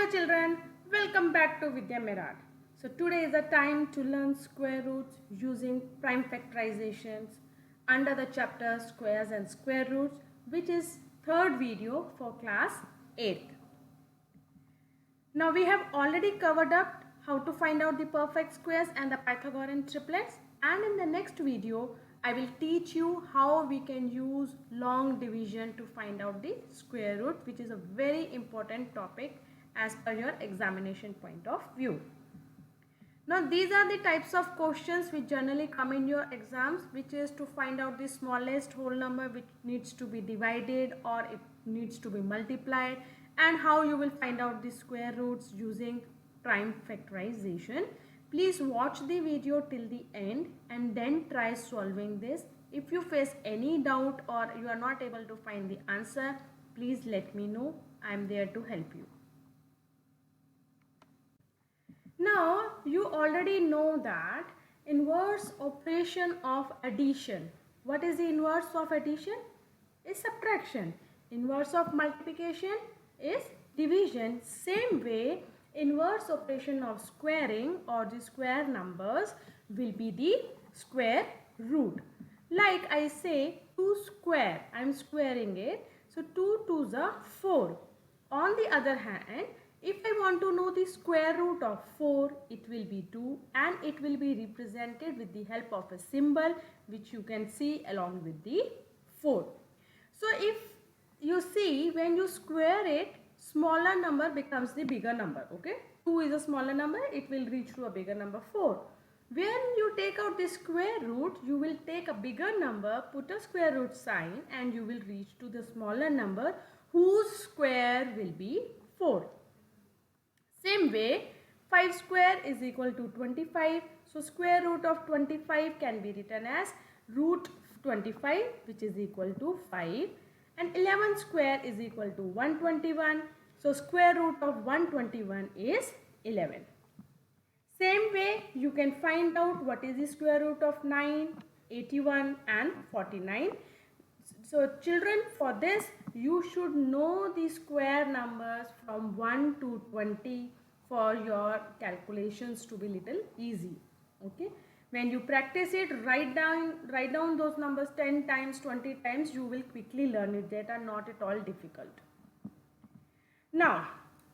Hello children, welcome back to Vidya Merat. So today is the time to learn square roots using prime factorizations under the chapter squares and square roots, which is third video for class 8th. Now we have already covered up how to find out the perfect squares and the Pythagorean triplets, and in the next video I will teach you how we can use long division to find out the square root, which is a very important topic as per your examination point of view. Now these are the types of questions which generally come in your exams, which is to find out the smallest whole number which needs to be divided or it needs to be multiplied, and how you will find out the square roots using prime factorization. Please watch the video till the end and then try solving this. If you face any doubt or you are not able to find the answer, please let me know. I am there to help you. Now you already know that inverse operation of addition. What is the inverse of addition? Is subtraction. Inverse of multiplication is division. Same way, inverse operation of squaring or the square numbers will be the square root. Like I say 2 square, I am squaring it. So 2 2s are 4. On the other hand, if I want to know the square root of 4, it will be 2 and it will be represented with the help of a symbol which you can see along with the 4. So if you see, when you square it, smaller number becomes the bigger number, okay? 2 is a smaller number, it will reach to a bigger number 4. When you take out the square root, you will take a bigger number, put a square root sign, and you will reach to the smaller number whose square will be 4. Same way, 5 square is equal to 25. So square root of 25 can be written as root 25, which is equal to 5. And 11 square is equal to 121. So square root of 121 is 11. Same way, you can find out what is the square root of 9, 81 and 49. So children, for this you should know the square numbers from 1 to 20 for your calculations to be little easy. Okay. When you practice it, write down those numbers 10 times, 20 times, you will quickly learn it. That are not at all difficult. Now,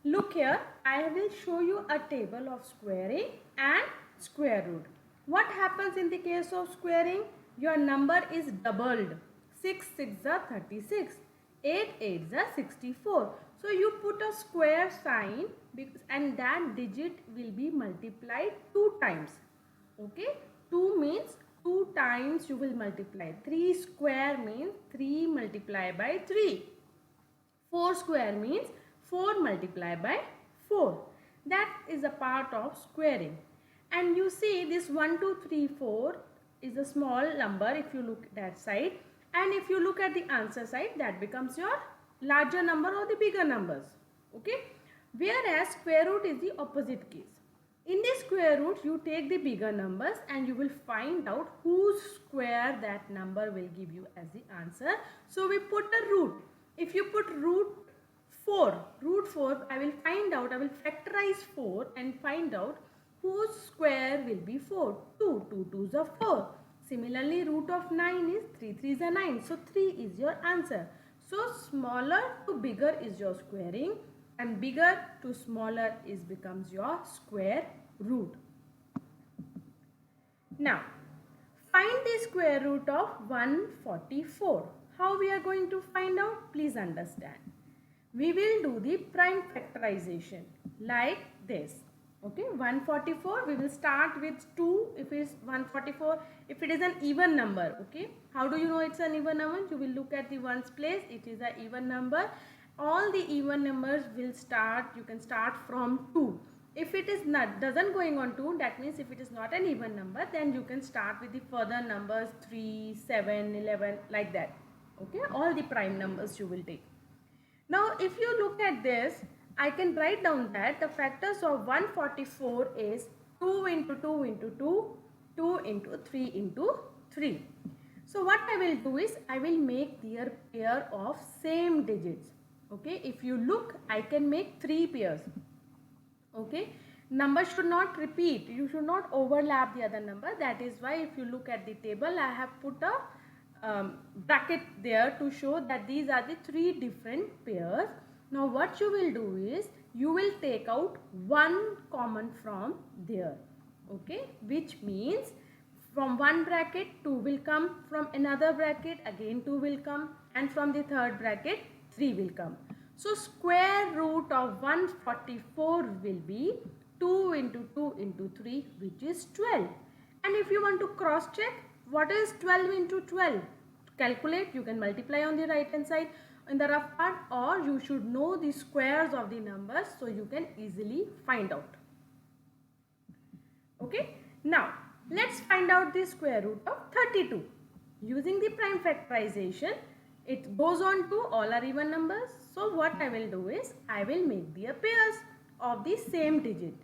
look here, I will show you a table of squaring and square root. What happens in the case of squaring? Your number is doubled. 6 6 are 36. 8 8 are 64. So you put a square sign and that digit will be multiplied 2 times. Okay, 2 means 2 times you will multiply. 3 square means 3 multiplied by 3. 4 square means 4 multiplied by 4. That is a part of squaring. And you see this 1 2 3 4 is a small number if you look at that side. And if you look at the answer side, that becomes your larger number or the bigger numbers. Okay. Whereas square root is the opposite case. In the square root, you take the bigger numbers and you will find out whose square that number will give you as the answer. So we put a root. If you put root 4, I will factorize 4 and find out whose square will be 4. 2 2s are 4. Similarly, root of 9 is 3 3s are 9. So 3 is your answer. So smaller to bigger is your squaring and bigger to smaller becomes your square root. Now, find the square root of 144. How we are going to find out? Please understand. We will do the prime factorization like this. Okay, 144, we will start with 2 if it is 144, if it is an even number. Okay, how do you know it's an even number? You will look at the ones place, it is an even number. All the even numbers will start, you can start from 2. If it is not, doesn't going on 2, that means if it is not an even number, then you can start with the further numbers 3, 7, 11 like that. Okay, all the prime numbers you will take. Now if you look at this, I can write down that the factors of 144 is 2 into 2 into 2, 2 into 3 into 3. So what I will do is, I will make their pair of same digits. Okay, if you look, I can make 3 pairs. Okay, numbers should not repeat, you should not overlap the other number. That is why if you look at the table, I have put a bracket there to show that these are the three different pairs. Now what you will do is you will take out one common from there. Okay, which means from one bracket 2 will come, from another bracket again 2 will come, and from the third bracket 3 will come. So square root of 144 will be 2 into 2 into 3, which is 12. And if you want to cross check, what is 12 into 12? Calculate, you can multiply on the right hand side in the rough part, or you should know the squares of the numbers so you can easily find out. Okay, now let's find out the square root of 32. Using the prime factorization, it goes on to all are even numbers. So what I will do is I will make the pairs of the same digit.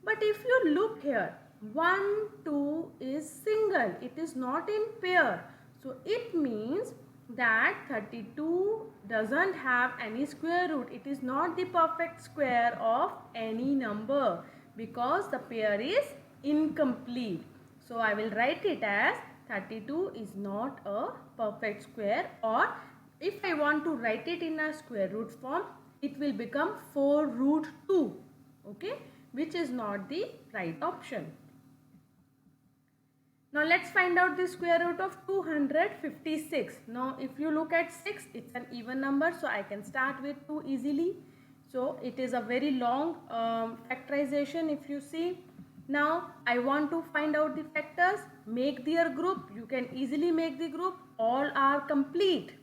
But if you look here, 1, 2 is single. It is not in pair. So it means that 32 doesn't have any square root. It is not the perfect square of any number because the pair is incomplete. So I will write it as 32 is not a perfect square, or if I want to write it in a square root form, it will become 4 root 2. Okay, which is not the right option. Now let's find out the square root of 256. Now if you look at 6, it's an even number, so I can start with 2 easily. So it is a very long factorization if you see. Now I want to find out the factors, make their group. You can easily make the group, all are complete.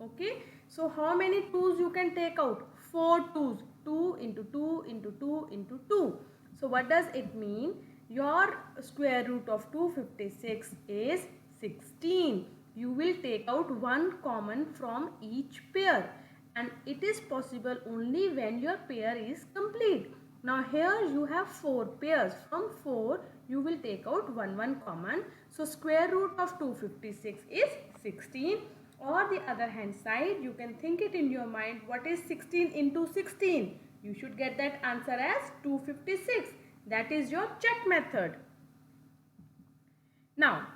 Okay, so how many 2's you can take out? 4 2's, 2 into 2 into 2 into 2. So what does it mean? Your square root of 256 is 16. You will take out one common from each pair, and it is possible only when your pair is complete. Now here you have 4 pairs. From 4 you will take out one common. So square root of 256 is 16. Or the other hand side, you can think it in your mind, what is 16 into 16? You should get that answer as 256. That is your check method. Now,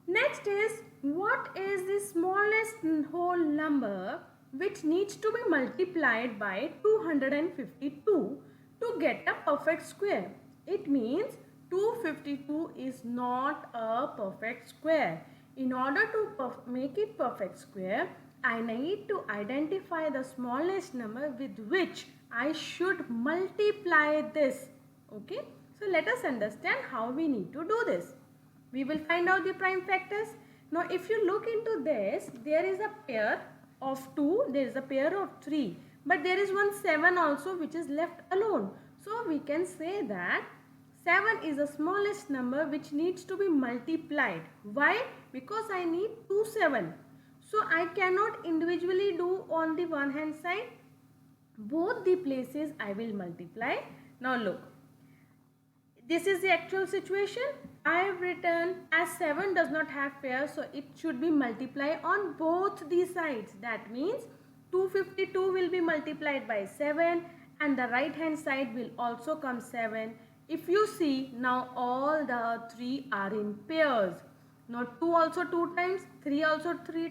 next is, what is the smallest whole number which needs to be multiplied by 252 to get a perfect square? It means 252 is not a perfect square. In order to make it perfect square, I need to identify the smallest number with which I should multiply this. Okay, so let us understand how we need to do this. We will find out the prime factors. Now if you look into this, there is a pair of 2, there is a pair of 3, but there is one 7 also which is left alone. So we can say that 7 is the smallest number which needs to be multiplied. Why? Because I need 2 7. So I cannot individually do on the one hand side. Both the places I will multiply. Now look, this is the actual situation. I have written as 7 does not have pairs, so it should be multiplied on both the sides. That means 252 will be multiplied by 7 and the right hand side will also come 7. If you see, now all the 3 are in pairs. Now 2 also 2 times, 3 also 2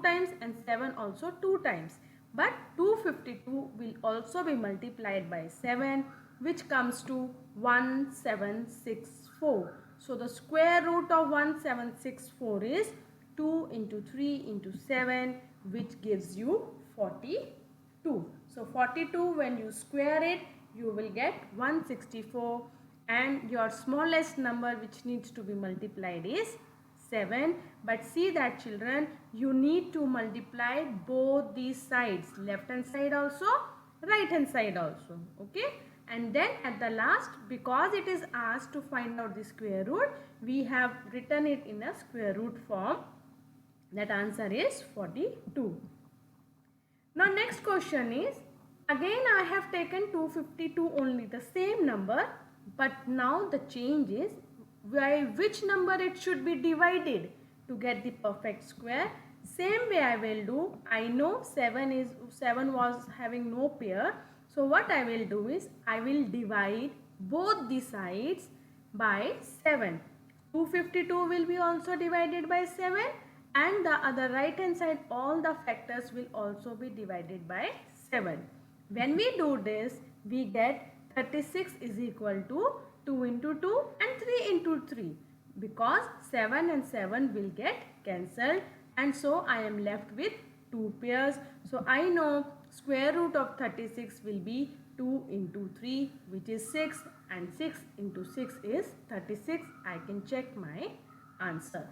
times, and 7 also 2 times. But 252 will also be multiplied by 7, which comes to 1764. So the square root of 1764 is 2 into 3 into 7, which gives you 42. So 42, when you square it, you will get 164, and your smallest number which needs to be multiplied is 7. But see that children, you need to multiply both these sides, left hand side also, right hand side also. Okay, and then at the last, because it is asked to find out the square root, we have written it in a square root form. That answer is 42. Now next question is, again I have taken 252 only, the same number, but now the change is by which number it should be divided to get the perfect square. Same way I will do. I know 7 was having no pair, So what I will do is I will divide both the sides by 7. 252 will be also divided by 7, and the other right hand side all the factors will also be divided by 7. When we do this, we get 36 is equal to 2 into 2 and 3 into 3, because 7 and 7 will get cancelled, and so I am left with 2 pairs. So I know square root of 36 will be 2 into 3, which is 6, and 6 into 6 is 36. I can check my answer.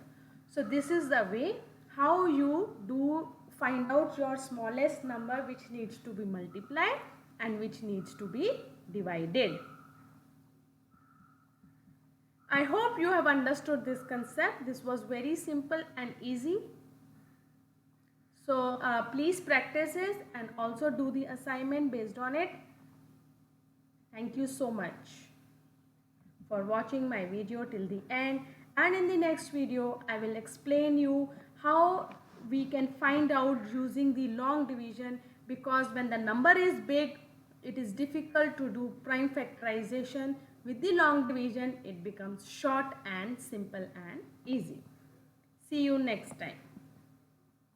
So this is the way how you do find out your smallest number which needs to be multiplied and which needs to be divided. I hope you have understood this concept. This was very simple and easy. So please practice it and also do the assignment based on it. Thank you so much for watching my video till the end, and in the next video I will explain you how we can find out using the long division, because when the number is big it is difficult to do prime factorization. With the long division it becomes short and simple and easy. See you next time.